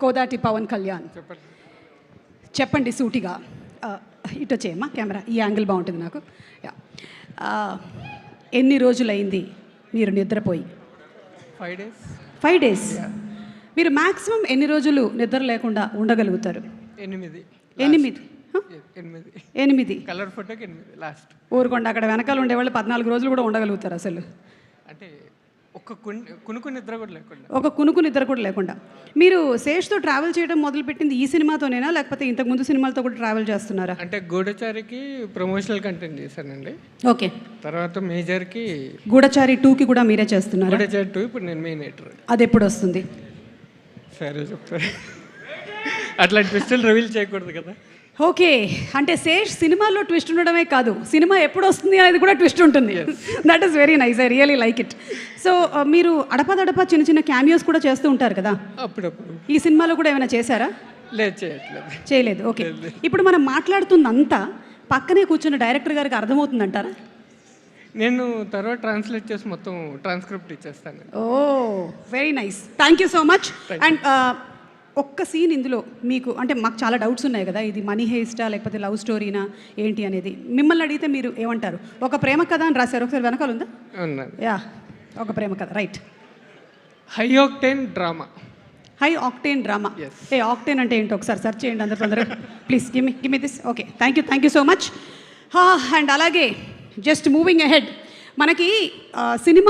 కోదాటి పవన్ కళ్యాణ్. చెప్పండి సూటిగా. ఇటు వచ్చేయమ్మా కెమెరా, ఈ యాంగిల్ బాగుంటుంది నాకు. ఎన్ని రోజులైంది మీరు నిద్రపోయి? 5 days. 5 days. మీరు మ్యాక్సిమం ఎన్ని రోజులు నిద్ర లేకుండా ఉండగలుగుతారు? 8. కలర్ ఫోటోకి 8 లాస్ట్. ఊరుకోండి, అక్కడ వెనకాల ఉండేవాళ్ళు 14 రోజులు కూడా ఉండగలుగుతారు అసలు. అంటే ఒక కునుకు నిద్ర కూడా లేకుండా. మీరు శేష్తో ట్రావెల్ చేయడం మొదలుపెట్టింది ఈ సినిమాతోనేనా, లేకపోతే ఇంతకుముందు సినిమాలతో కూడా ట్రావెల్ చేస్తున్నారా? అంటే గూఢచారికి ప్రమోషనల్ కంటెంట్ చేశానండి. ఓకే. తర్వాత మేజర్కి గూఢచారి 2కి కూడా మీరే చేస్తున్నారు? గూఢచారి 2 ఇప్పుడు నేను మెయిన్ ఎడిటర్. అది ఎప్పుడు వస్తుంది? సరే చెప్తారు. అట్లా ట్విస్టులు రివీల్ చేయకూడదు కదా. ఓకే, అంటే శేష్ సినిమాలో ట్విస్ట్ ఉండడమే కాదు, సినిమా ఎప్పుడు వస్తుంది అనేది కూడా ట్విస్ట్ ఉంటుంది. That is very nice, I really like it. So మీరు అడపదడప చిన్న చిన్న క్యామియోస్ కూడా చేస్తూ ఉంటారు కదా, అప్పుడప్పుడు. ఈ సినిమాలో కూడా ఏమైనా చేశారా? చేయలేదు. ఓకే, ఇప్పుడు మనం మాట్లాడుతుందంతా పక్కనే కూర్చున్న డైరెక్టర్ గారికి అర్థమవుతుందంటారా? నేను తర్వాత ట్రాన్స్లేట్ చేసి మొత్తం ట్రాన్స్క్రిప్ట్ ఇచ్చేస్తాను. Oh very nice, thank you so much. And ఒక్క సీన్ ఇందులో మీకు, అంటే మాకు చాలా డౌట్స్ ఉన్నాయి కదా, ఇది మనీ హేస్టా లేకపోతే లవ్ స్టోరీనా ఏంటి అనేది. మిమ్మల్ని అడిగితే మీరు ఏమంటారు? ఒక ప్రేమ కథ అని రాశారు, ఒకసారి వెనకాల ఉందా? యా, ఒక ప్రేమ కథ, right. High octane drama. High octane drama. ఏ ఆక్టేన్ అంటే ఏంటో ఒకసారి సెర్చ్ చేయండి అందరూ తొందరగా please. Give me this. Okay, thank you so much. And అలాగే జస్ట్ మూవింగ్ అహెడ్, మనకి సినిమా